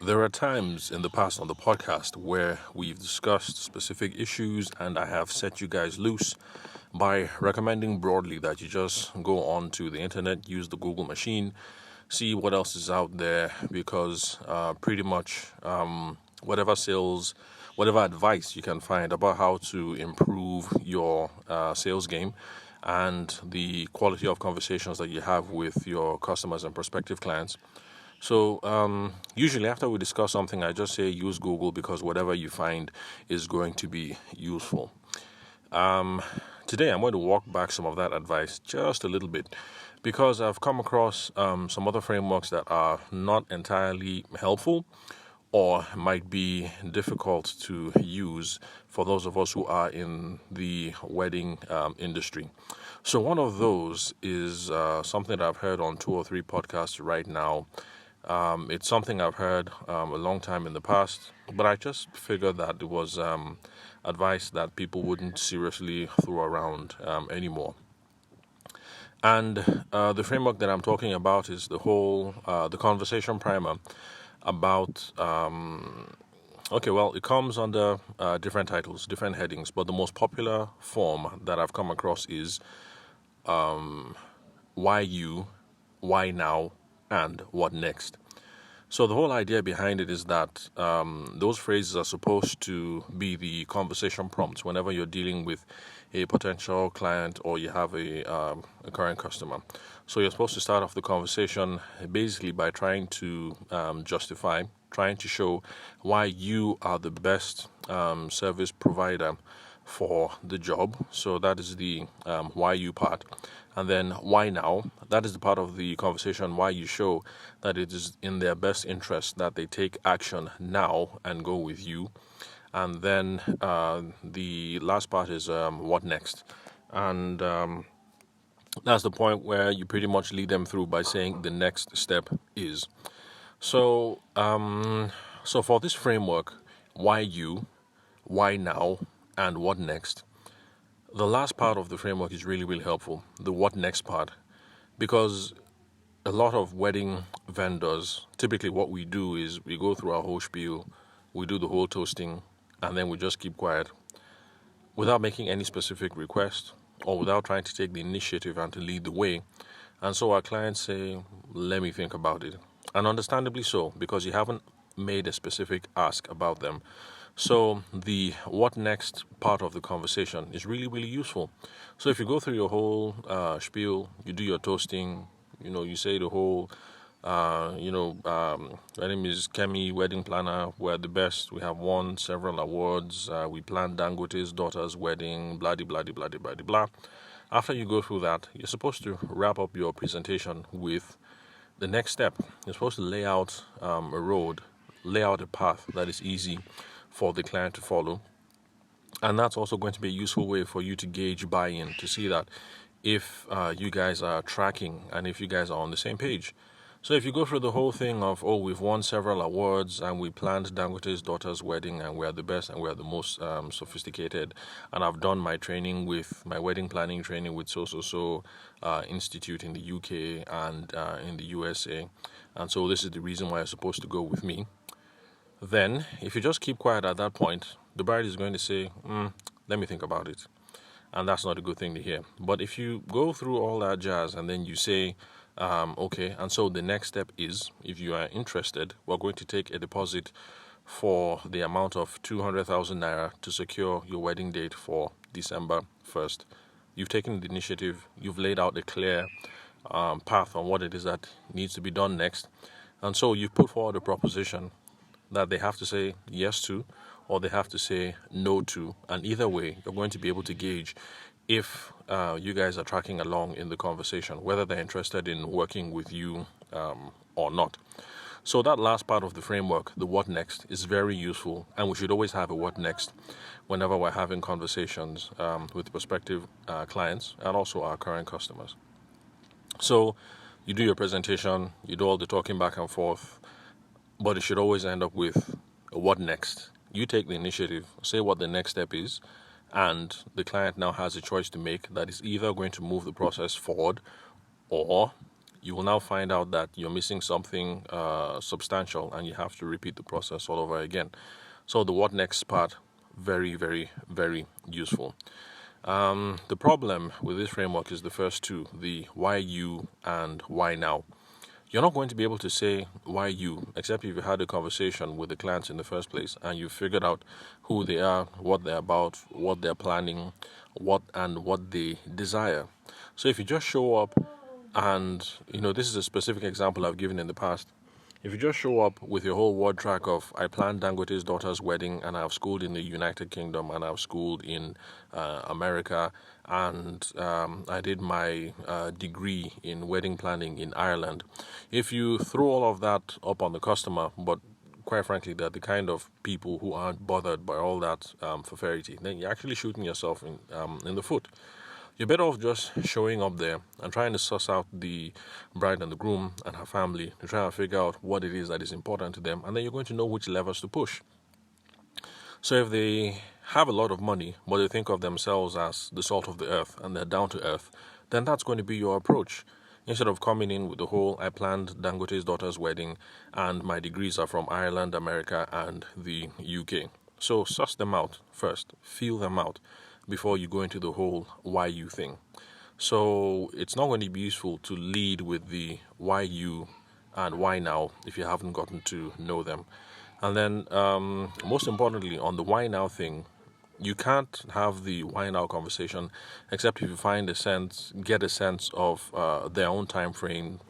There are times in the past on the podcast where we've discussed specific issues and I have set you guys loose by recommending broadly that you just go on to the internet, use the Google machine, see what else is out there because pretty much whatever sales, whatever advice you can find about how to improve your sales game and the quality of conversations that you have with your customers and prospective clients. So, usually after we discuss something, I just say use Google because whatever you find is going to be useful. Today, I'm going to walk back some of that advice just a little bit because I've come across some other frameworks that are not entirely helpful or might be difficult to use for those of us who are in the wedding industry. So, one of those is something that I've heard on two or three podcasts right now. It's something I've heard a long time in the past, but I just figured that it was advice that people wouldn't seriously throw around anymore. And the framework that I'm talking about is the conversation primer about, it comes under different titles, different headings, but the most popular form that I've come across is why you, why now, and what next. So the whole idea behind it is that those phrases are supposed to be the conversation prompts whenever you're dealing with a potential client or you have a current customer. So you're supposed to start off the conversation basically by trying to trying to show why you are the best service provider for the job. So that is the why you part. And then why now? That is the part of the conversation why you show that it is in their best interest that they take action now and go with you. And then the last part is what next? And that's the point where you pretty much lead them through by saying the next step is. So, so for this framework, why you, why now, and what next? The last part of the framework is really, really helpful. The what next part, because a lot of wedding vendors, typically what we do is we go through our whole spiel, we do the whole toasting, and then we just keep quiet without making any specific request or without trying to take the initiative and to lead the way. And so our clients say, let me think about it. And understandably so, because you haven't made a specific ask about them. So the what next part of the conversation is really, really useful. So if you go through your whole spiel, you do your toasting, you say the whole, my name is Kemi, wedding planner. We're the best. We have won several awards. We planned Dangote's daughter's wedding, blah, blah, blah, blah, blah, blah. After you go through that, you're supposed to wrap up your presentation with the next step. You're supposed to lay out lay out a path that is easy for the client to follow. And that's also going to be a useful way for you to gauge buy-in, to see that if you guys are tracking and if you guys are on the same page. So if you go through the whole thing of, we've won several awards and we planned Dangote's daughter's wedding and we are the best and we are the most sophisticated, and I've done my training with my wedding planning training with Institute in the UK and in the USA, and so this is the reason why you're supposed to go with me. Then, if you just keep quiet at that point, the bride is going to say, let me think about it. And that's not a good thing to hear. But if you go through all that jazz and then you say, okay, and so the next step is, if you are interested, we're going to take a deposit for the amount of 200,000 naira to secure your wedding date for December 1st. You've taken the initiative, you've laid out a clear path on what it is that needs to be done next. And so you've put forward a proposition that they have to say yes to or they have to say no to. And either way, you're going to be able to gauge if you guys are tracking along in the conversation, whether they're interested in working with you or not. So that last part of the framework, the what next, is very useful. And we should always have a what next whenever we're having conversations with prospective clients and also our current customers. So you do your presentation, you do all the talking back and forth, but it should always end up with a what next. You take the initiative, say what the next step is, and the client now has a choice to make that is either going to move the process forward or you will now find out that you're missing something substantial, and you have to repeat the process all over again. So the what next part, very, very, very useful. The problem with this framework is the first two, the why you and why now. You're not going to be able to say why you, except if you had a conversation with the clients in the first place and you figured out who they are, what they're about, what they're planning, what they desire. So if you just show up and, this is a specific example I've given in the past. If you just show up with your whole word track of, I planned Dangote's daughter's wedding, and I've schooled in the United Kingdom, and I've schooled in America, and I did my degree in wedding planning in Ireland. If you throw all of that up on the customer, but quite frankly, they're the kind of people who aren't bothered by all that fofferity, then you're actually shooting yourself in the foot. You're better off just showing up there and trying to suss out the bride and the groom and her family to try and figure out what it is that is important to them, and then you're going to know which levers to push. So if they have a lot of money, but they think of themselves as the salt of the earth and they're down to earth, then that's going to be your approach. Instead of coming in with the whole, I planned Dangote's daughter's wedding and my degrees are from Ireland, America, and the UK. So suss them out first, feel them out, before you go into the whole why you thing. So it's not going to be useful to lead with the why you and why now if you haven't gotten to know them. And then most importantly, on the why now thing, you can't have the why now conversation except if you get a sense of their own time frame,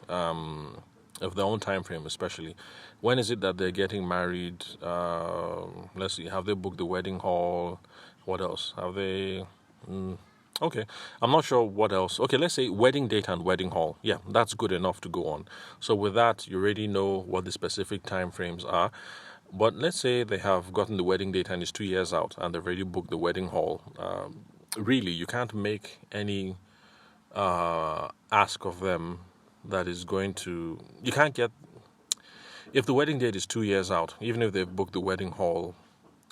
especially. When is it that they're getting married? Let's see, have they booked the wedding hall? What else? Have they... Okay, I'm not sure what else. Okay, let's say wedding date and wedding hall. Yeah, that's good enough to go on. So with that, you already know what the specific time frames are. But let's say they have gotten the wedding date and it's 2 years out and they've already booked the wedding hall. Really, you can't make any ask of them that is going to... You can't get... If the wedding date is 2 years out, even if they've booked the wedding hall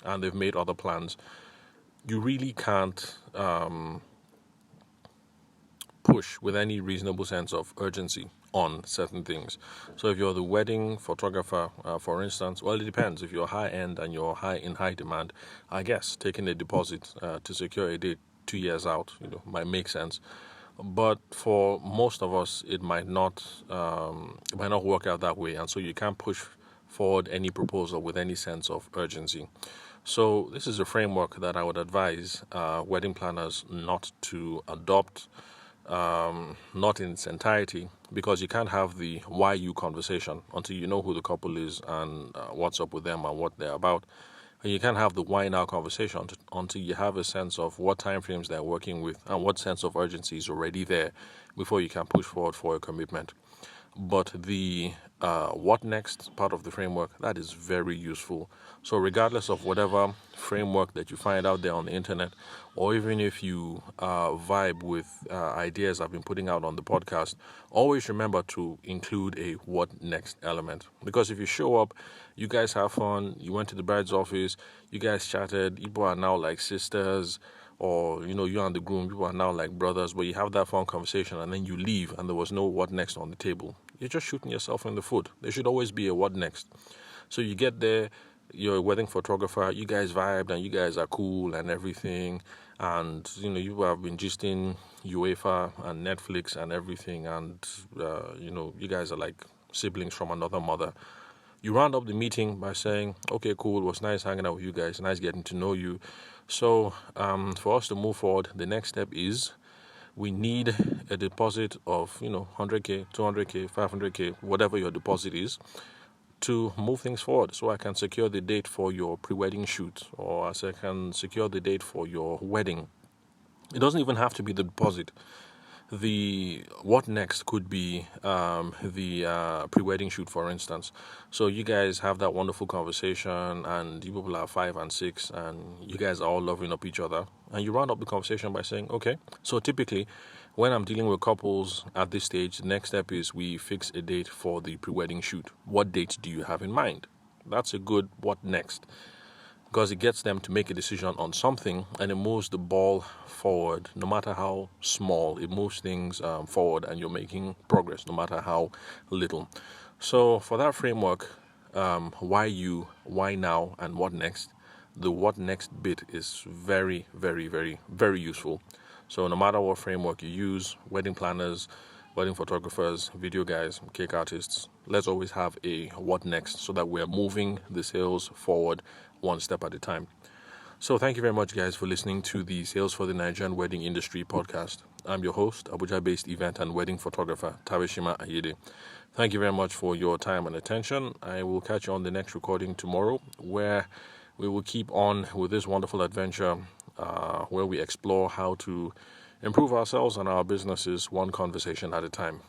and they've made other plans, you really can't push with any reasonable sense of urgency on certain things. So if you're the wedding photographer, for instance, well, it depends. If you're high end and you're in high demand, I guess taking a deposit to secure a date 2 years out, might make sense. But for most of us, it might not work out that way, and so you can't push forward any proposal with any sense of urgency. So this is a framework that I would advise wedding planners not to adopt, not in its entirety, because you can't have the why you conversation until you know who the couple is and what's up with them and what they're about. And you can't have the why now conversation until you have a sense of what timeframes they're working with and what sense of urgency is already there before you can push forward for a commitment. But the what next part of the framework, that is very useful. So regardless of whatever framework that you find out there on the internet, or even if you vibe with ideas I've been putting out on the podcast, always remember to include a what next element. Because if you show up, you guys have fun, you went to the bride's office, you guys chatted, people are now like sisters, or you and the groom, people are now like brothers, but you have that fun conversation and then you leave and there was no what next on the table. You're just shooting yourself in the foot. There should always be a what next. So you get there, you're a wedding photographer, you guys vibed and you guys are cool and everything, and you have been gisting UEFA and Netflix and everything, and you guys are like siblings from another mother. You round up the meeting by saying, okay, cool, it was nice hanging out with you guys, nice getting to know you. So for us to move forward, the next step is we need a deposit of 100k, 200k, 500k, whatever your deposit is, to move things forward, so I can secure the date for your pre-wedding shoot, or as I can secure the date for your wedding. It doesn't even have to be the deposit. The what next could be the pre-wedding shoot, for instance. So you guys have that wonderful conversation and you people are 5 and 6 and you guys are all loving up each other, and you round up the conversation by saying, okay, so typically when I'm dealing with couples at this stage, the next step is we fix a date for the pre-wedding shoot. What date do you have in mind? That's a good what next. because it gets them to make a decision on something, and it moves the ball forward. No matter how small, it moves things forward, and you're making progress no matter how little. So for that framework, why you, why now, and what next, the what next bit is very, very, very, very useful. So no matter what framework you use, wedding planners, wedding photographers, video guys, cake artists, let's always have a what next, so that we're moving the sales forward one step at a time. So thank you very much, guys, for listening to the Sales for the Nigerian Wedding Industry podcast. I'm your host, Abuja-based event and wedding photographer, Taweshima Ayede. Thank you very much for your time and attention. I will catch you on the next recording tomorrow, where we will keep on with this wonderful adventure, where we explore how to improve ourselves and our businesses one conversation at a time.